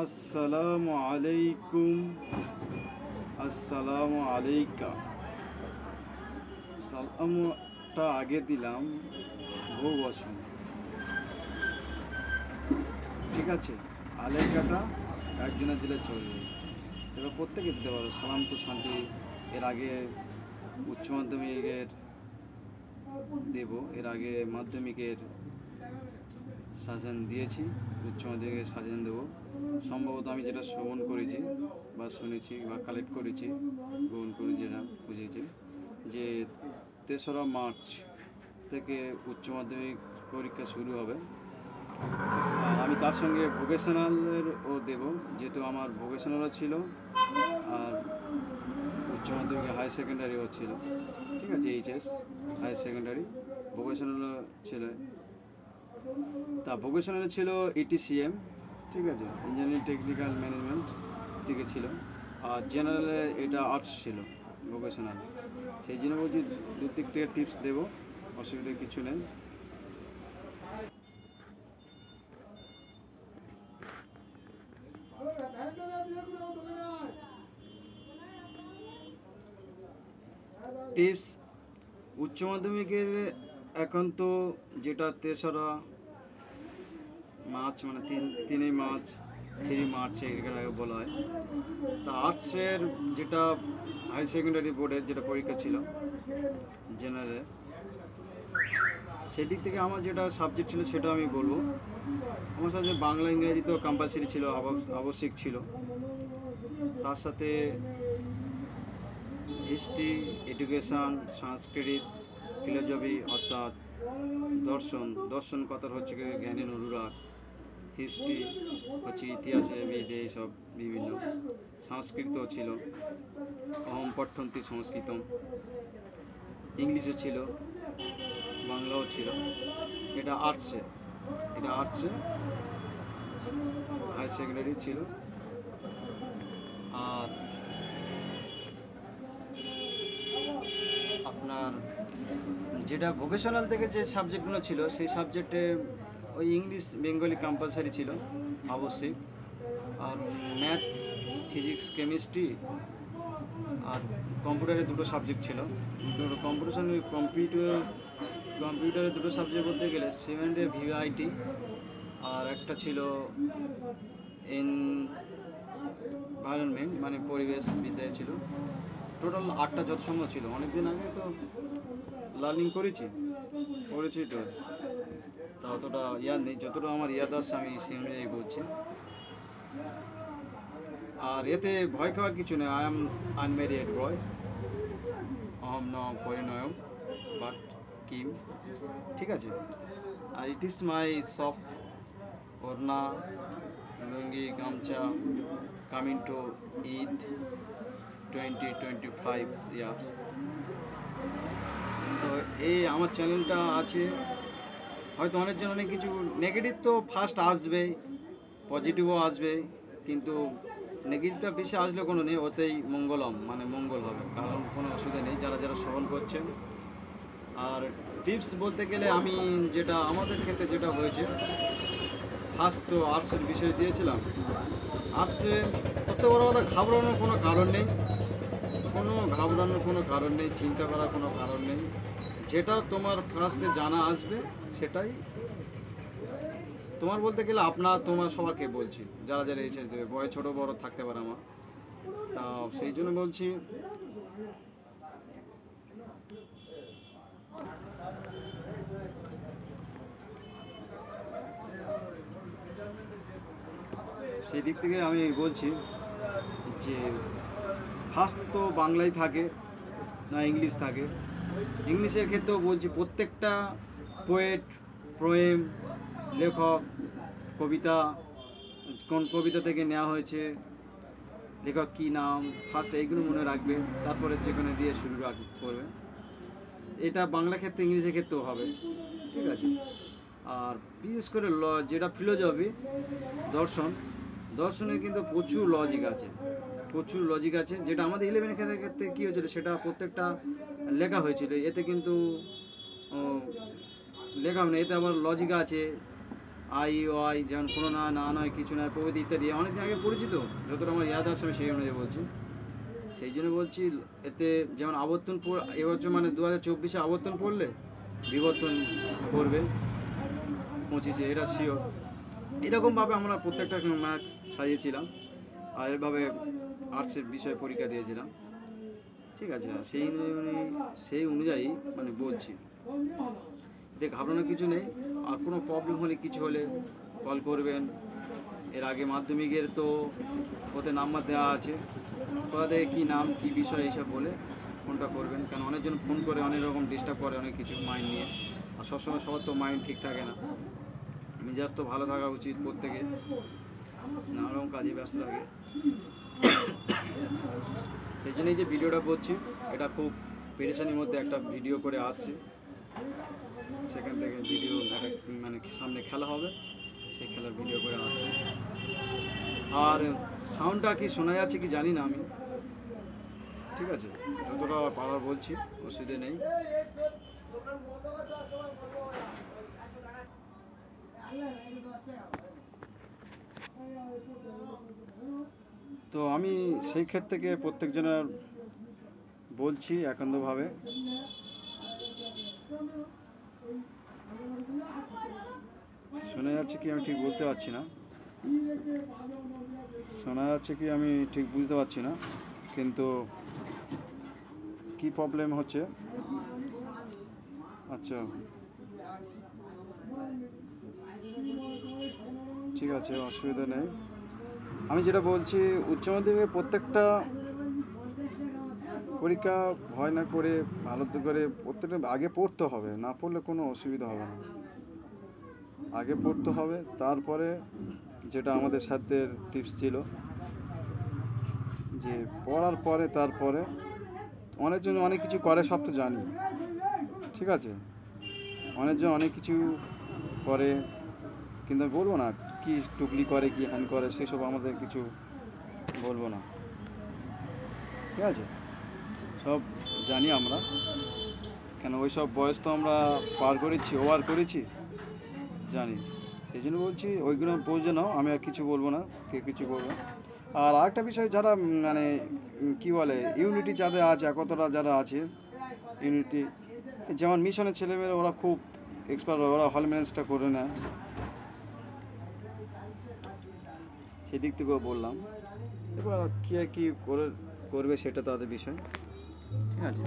আসসালামু আলাইকুম। আসসালামু আলাইকা। সালামটা আগে দিলাম, বহু বছর, ঠিক আছে। আলাইকাটা একজনের দিলে চলবে, এবার প্রত্যেকে দিতে পারো। সালাম তো শান্তি। এর আগে উচ্চ মাধ্যমিকের দেব, এর আগে মাধ্যমিকের সাজেশন দিয়েছি, উচ্চ মাধ্যমিকের সাজেশন দেবো সম্ভবত। আমি যেটা শ্রবণ করেছি বা শুনেছি বা কালেক্ট করেছি, গ্রহণ করি, যেটা বুঝেছি যে 3রা মার্চ থেকে উচ্চ মাধ্যমিক পরীক্ষা শুরু হবে। আর আমি তার সঙ্গে ভোকেশনালেরও দেব, যেহেতু আমার ভোকেশনালও ছিল আর উচ্চ মাধ্যমিক হায়ার সেকেন্ডারিও ছিল, ঠিক আছে। এইচএস হায়ার সেকেন্ডারি ভোকেশনালও ছিল। তা ভোকেশনালে ছিল ইটিসিএম, ঠিক আছে, ইঞ্জিনিয়ারিং টেকনিক্যাল ম্যানেজমেন্ট থেকে ছিল। আর জেনারেলে এটা আর্টস ছিল ভোকেশনাল। সেই জন্য বলছি দিক থেকে টিপস দেবো, অসুবিধা কিছু নেই। টিপস উচ্চ মাধ্যমিকের এখন তো যেটা 3রা মার্চ, মানে 3 মার্চ, 3 মার্চে আগে বলা হয়। তা আর্টসের যেটা হায়ার সেকেন্ডারি বোর্ডের যেটা পরীক্ষা ছিল জেনারেল, সেদিক থেকে আমার যেটা সাবজেক্ট ছিল সেটা আমি বলবো। আমার সাথে বাংলা ইংরেজি তো কম্পালসারি ছিল, আবশ্যিক ছিল। তার সাথে হিস্ট্রি, এডুকেশান, সংস্কৃত, ফিলোজফি অর্থাৎ দর্শন কথার হচ্ছে জ্ঞানের অনুরাগ। হিস্ট্রি হচ্ছে ইতিহাসে বেদে এইসব বিভিন্ন। সংস্কৃত ছিল, অহম পঠন্তি সংস্কৃতম। ইংলিশও ছিল, বাংলাও ছিল। এটা আর্টসে হায়ার সেকেন্ডারি ছিল। আর আপনার যেটা ভোকেশনাল থেকে যে সাবজেক্টগুলো ছিল, সেই সাবজেক্টে ওই ইংলিশ বেঙ্গলি কম্পালসারি ছিল, আবশ্যিক। আর ম্যাথ, ফিজিক্স, কেমিস্ট্রি আর কম্পিউটারে 2টো সাবজেক্ট ছিল। কম্পিউটারে 2টো সাবজেক্ট বলতে গেলে সিমেন্টে ভিআইটি আর একটা ছিল এনভায়রনমেন্ট, মানে পরিবেশ বিদ্যায় ছিল। টোটাল 8টা যৎসম্ভব ছিল। অনেকদিন আগে তো লার্নিং করেছি তো তা অতটা ইয়াদ নেই। যতটা আমার ইয়াদ আসছে আমি সেই অনুযায়ী বলছি। আর এতে ভয় খাওয়ার কিছু নেই। আই এম আনম্যারিড বয়, অহম ন পরিণয়ম বাট কিম, ঠিক আছে। আর ইট ইজ মাই সফট ওড়না, লুঙ্গি, গামছা, কামিং টু ঈদ 2025 ইয়ার। তো এই আমার চ্যানেলটা আছে। হয়তো অনেকজন অনেক কিছু নেগেটিভ তো ফার্স্ট আসবে, পজিটিভও আসবে, কিন্তু নেগেটিভটা বেশি আসলে কোনো নেই, ওতেই মঙ্গলম, মানে মঙ্গল হবে, কারণ কোনো অসুবিধা নেই যারা শ্রবণ করছেন। আর টিপস বলতে গেলে আমি যেটা আমাদের ক্ষেত্রে যেটা হয়েছে, ফার্স্ট তো আর্টসের বিষয় দিয়েছিলাম। আর্টসে সবথেকে বড় কথা, ঘাবড়ানোর কোনো কারণ নেই, চিন্তা করার কোনো কারণ নেই। যেটা তোমার ফার্স্টে জানা আসবে সেটাই তোমার, বলতে গেলে তোমার সবাইকে বলছি, যারা এইচএস দেবে, বয়স ছোটো বড় থাকতে পারে আমার, তা সেই জন্য বলছি সেই দিক থেকে আমি বলছি যে ফার্স্ট তো বাংলায় থাকে না ইংলিশ থাকে। ইংলিশের ক্ষেত্রেও বলছি প্রত্যেকটা পোয়েট, পোয়েম, লেখক, কবিতা, কোন কবিতা থেকে নেওয়া হয়েছে, লেখক কী নাম, ফার্স্ট এইগুলো মনে রাখবে, তারপরে যেখানে দিয়ে শুরু করবে। এটা বাংলা ক্ষেত্রে, ইংলিশের ক্ষেত্রেও হবে, ঠিক আছে। আর বিশেষ করে যেটা ফিলোজফি, দর্শনে কিন্তু প্রচুর লজিক আছে, যেটা আমাদের 11 ক্ষেত্রে কী হয়েছিল সেটা প্রত্যেকটা লেখা হয়েছিল। এতে কিন্তু লেখা মানে এতে আবার লজিক আছে। আই ওয়াই, যেমন কোনো না না নয় কিছু নয় প্রভৃতি ইত্যাদি অনেকদিন আগে পরিচিত, যতটা আমার ইয়াদ আসবে সেই অনুযায়ী বলছি। সেই জন্য বলছি এতে যেমন আবর্তন এবছর মানে 2024-এ আবর্তন পড়লে বিবর্তন করবে 25-এ, এটা শিওর। এরকমভাবে আমরা প্রত্যেকটা ম্যাথ সাজিয়েছিলাম আর এভাবে আর্টসের বিষয়ে পরীক্ষা দিয়েছিলাম, ঠিক আছে। সেই অনুযায়ী মানে বলছি, এতে ঘাবড়ানোর কিছু নেই। আর কোনো প্রবলেম হলে কিছু হলে কল করবেন। এর আগে মাধ্যমিকের তো ওতে নাম্বার দেওয়া আছে, কোথা থেকে কী নাম কী বিষয় এইসব বলে ফোনটা করবেন, কারণ অনেকজন ফোন করে অনেক রকম ডিস্টার্ব করে অনেক কিছু মাইন্ড নিয়ে। আর সবসময় সবার তো মাইন্ড ঠিক থাকে না, মেজাজ তো ভালো থাকা উচিত প্রত্যেকে, নানা রকম কাজে ব্যস্ত থাকে। সেই জন্যই যে ভিডিওটা করছি, এটা খুব পেরেশানির মধ্যে একটা ভিডিও করে আসছে, সেখান থেকে ভিডিও একটা মানে সামনে খেলা হবে, সেই খেলার ভিডিও করে আসছে। আর সাউন্ডটা কি শোনা যাচ্ছে কি জানি না আমি, ঠিক আছে, যতটা পারার বলছি, অসুবিধে নেই। তো আমি সেই ক্ষেত্র থেকে প্রত্যেকজনের বলছি একান্তভাবে, শোনা যাচ্ছে কি আমি ঠিক বলতে পারছি না, শোনা যাচ্ছে কি আমি ঠিক বুঝতে পারছি না, কিন্তু কি প্রবলেম হচ্ছে। আচ্ছা ঠিক আছে, অসুবিধা নেই। আমি যেটা বলছি, উচ্চ মাধ্যমিকে প্রত্যেকটা পরীক্ষা ভয় না করে ভালো করে প্রত্যেকটা আগে পড়তে হবে, না পড়লে কোনো অসুবিধা হবে না, আগে পড়তে হবে। তারপরে যেটা আমাদের স্যারদের টিপস ছিল যে পড়ার পরে তারপরে অনেকজন অনেক কিছু করে, সব তো জানি, ঠিক আছে, অনেকজন অনেক কিছু করে, কিন্তু আমি বলবো না কি টুকলি করে কি হ্যান করে, সেসব আমাদের কিছু বলবো না, ঠিক আছে, সব জানি আমরা, কেন ওই সব বয়স তো আমরা পার করেছি, ওভার করেছি, জানি। সেই জন্য বলছি ওইগুলো বুঝে নাও, আমি আর কিছু বলবো না, কে কিছু বলবো। আর আরেকটা বিষয়, যারা মানে কি বলে ইউনিটি যাদের আছে, একতরা যারা আছে ইউনিটি, যেমন মিশনের ছেলেমেয়েরা ওরা খুব এক্সপার্ট, ওরা হল ম্যানেজটা করে নেয়, সেদিক থেকেও বললাম। এবার কে কী করবে সেটা তাদের বিষয়, ঠিক আছে।